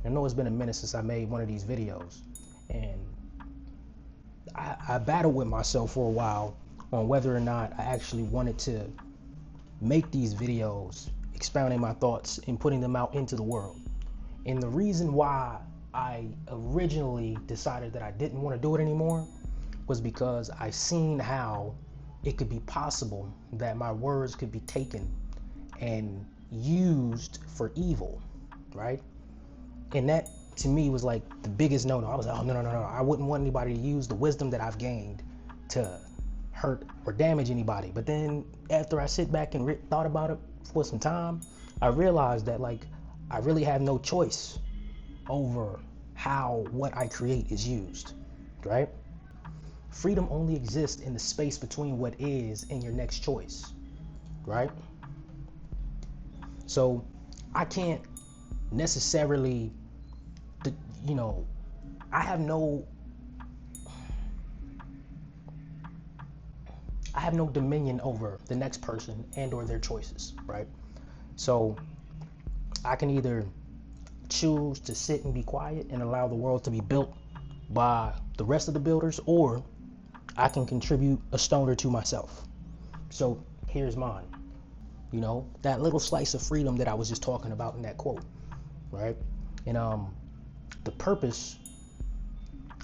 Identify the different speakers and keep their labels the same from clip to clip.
Speaker 1: I know it's been a minute since I made one of these videos, and I battled with myself for a while on whether or not I actually wanted to make these videos expounding my thoughts and putting them out into the world. And the reason why I originally decided that I didn't want to do it anymore was because I seen how it could be possible that my words could be taken and used for evil, right? And that to me was like the biggest no-no. I was like, oh, no. I wouldn't want anybody to use the wisdom that I've gained to hurt or damage anybody. But then after I sit back and thought about it for some time, I realized that like I really have no choice over how what I create is used, right? Freedom only exists in the space between what is and your next choice, right? So I can't necessarily, you know, I have no dominion over the next person and or their choices, right? So I can either choose to sit and be quiet and allow the world to be built by the rest of the builders, or I can contribute a stone or two myself. So here's mine, you know, that little slice of freedom that I was just talking about in that quote, right? And the purpose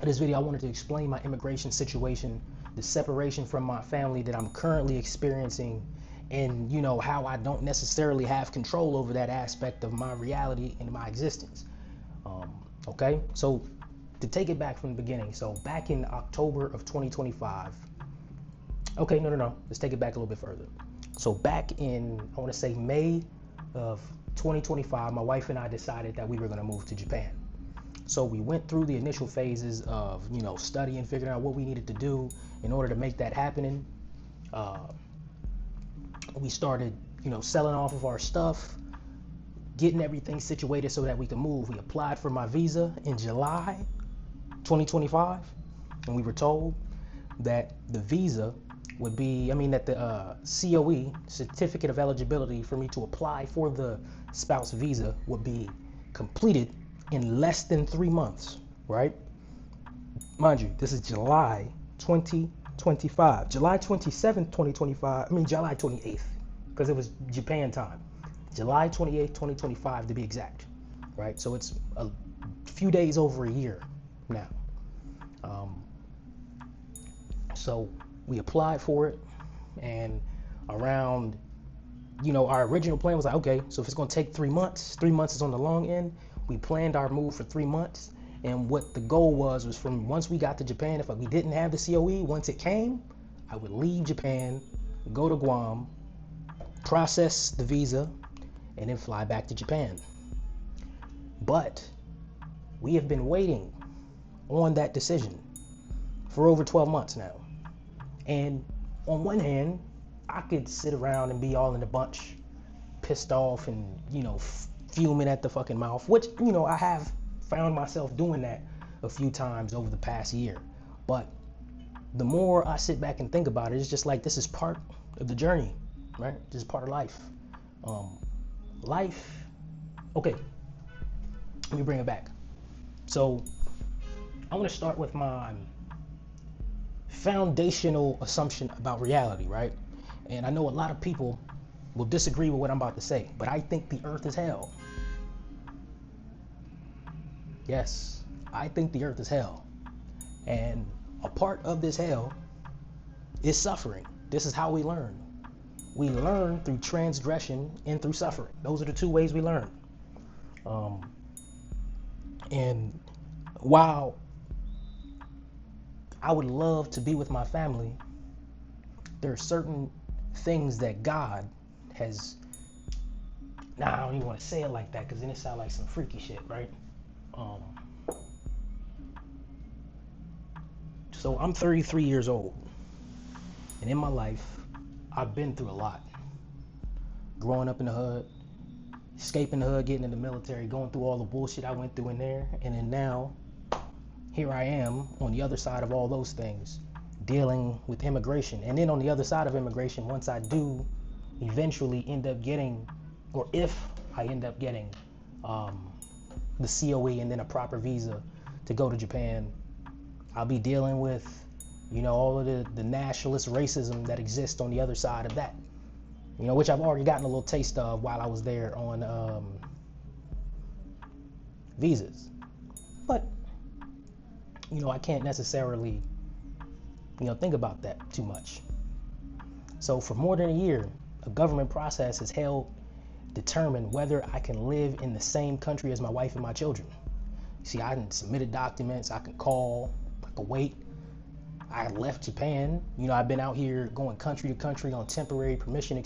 Speaker 1: of this video, I wanted to explain my immigration situation, the separation from my family that I'm currently experiencing, and you know how I don't necessarily have control over that aspect of my reality and my existence. Okay, so to take it back from the beginning, so back in October of 2025, okay, no, let's take it back a little bit further. So back in, I want to say May of 2025, my wife and I decided that we were going to move to Japan. So we went through the initial phases of, you know, studying, figuring out what we needed to do in order to make that happen. We started, you know, selling off of our stuff, getting everything situated so that we could move. We applied for my visa in July 2025, and we were told that the visa would be, that the COE, certificate of eligibility for me to apply for the spouse visa, would be completed in less than 3 months, right? Mind you, this is July 2025. July 27th, 2025, July 28th, because it was Japan time. July 28th, 2025 to be exact, right? So it's a few days over a year now. So we applied for it, and around, you know, our original plan was like, okay, so if it's gonna take 3 months, 3 months is on the long end. We planned our move for 3 months, and what the goal was from once we got to Japan, if we didn't have the COE, once it came, I would leave Japan, go to Guam, process the visa, and then fly back to Japan. But we have been waiting on that decision for over 12 months now. And on one hand, I could sit around and be all in a bunch, pissed off and, you know, fuming at the fucking mouth, which, you know, I have found myself doing that a few times over the past year. But the more I sit back and think about it, it's just like, this is part of the journey, right? This is part of life. Okay, let me bring it back. So I want to start with my foundational assumption about reality, right? And I know a lot of people will disagree with what I'm about to say, but I think the earth is hell. Yes, I think the earth is hell. And a part of this hell is suffering. This is how we learn. We learn through transgression and through suffering. Those are the two ways we learn. And while I would love to be with my family, there are certain things that God has, I don't even want to say it like that, because then it sounds like some freaky shit, right? So I'm 33 years old, and in my life, I've been through a lot. Growing up in the hood, escaping the hood, getting in the military, going through all the bullshit I went through in there, and then now, here I am on the other side of all those things, dealing with immigration. And then on the other side of immigration, once I do eventually end up getting, or if I end up getting the COE and then a proper visa to go to Japan, I'll be dealing with, you know, all of the nationalist racism that exists on the other side of that, you know, which I've already gotten a little taste of while I was there on visas. But, you know, I can't necessarily, you know, think about that too much. So for more than a year, a government process has determined whether I can live in the same country as my wife and my children. See, I done submitted documents, I can call, I can wait. I left Japan, you know, I've been out here going country to country on temporary permission,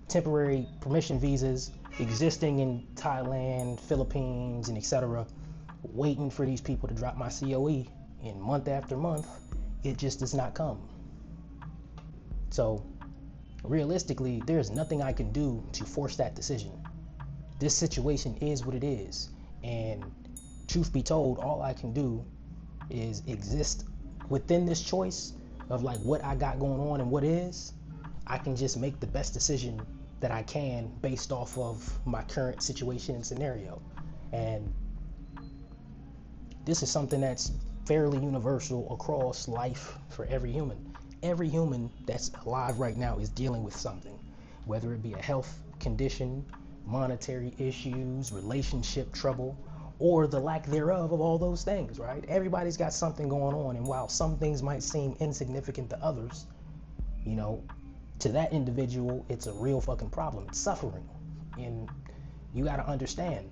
Speaker 1: temporary permission visas, existing in Thailand, Philippines, and etc., waiting for these people to drop my COE, and month after month, it just does not come. So realistically, there's nothing I can do to force that decision. This situation is what it is, and truth be told, all I can do is exist within this choice of like what I got going on and what is. I can just make the best decision that I can based off of my current situation and scenario. And this is something that's fairly universal across life for every human. Every human that's alive right now is dealing with something, whether it be a health condition, monetary issues, relationship trouble, or the lack thereof of all those things, right? Everybody's got something going on, and while some things might seem insignificant to others, you know, to that individual, it's a real fucking problem. It's suffering. And you gotta understand,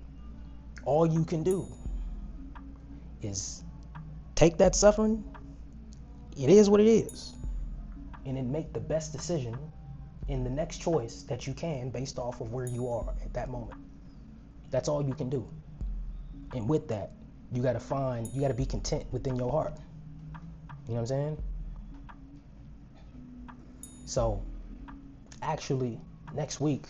Speaker 1: all you can do is take that suffering, it is what it is, and then make the best decision in the next choice that you can based off of where you are at that moment. That's all you can do. And with that, you gotta be content within your heart. You know what I'm saying? So, actually, next week,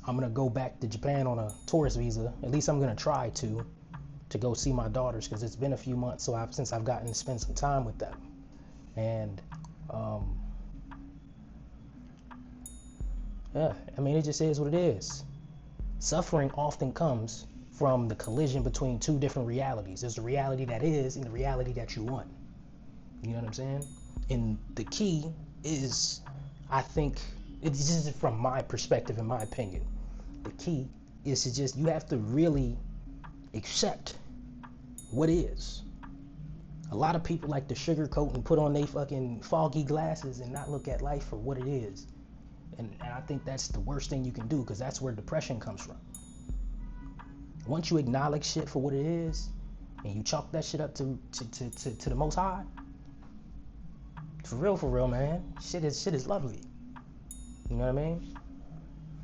Speaker 1: I'm gonna go back to Japan on a tourist visa. At least I'm gonna try to go see my daughters, because it's been a few months since I've gotten to spend some time with them. And yeah, I mean, it just is what it is. Suffering often comes from the collision between two different realities. There's the reality that is and the reality that you want. You know what I'm saying? And the key is, I think, it's just from my perspective, in my opinion, the key is to just, you have to really accept what is. A lot of people like to sugarcoat and put on their fucking foggy glasses and not look at life for what it is. And I think that's the worst thing you can do, because that's where depression comes from. Once you acknowledge shit for what it is, and you chalk that shit up to the Most High, for real, man, shit is lovely. You know what I mean?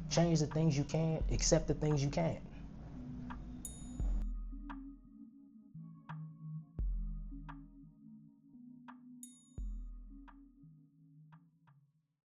Speaker 1: Change the things you can, accept the things you can't.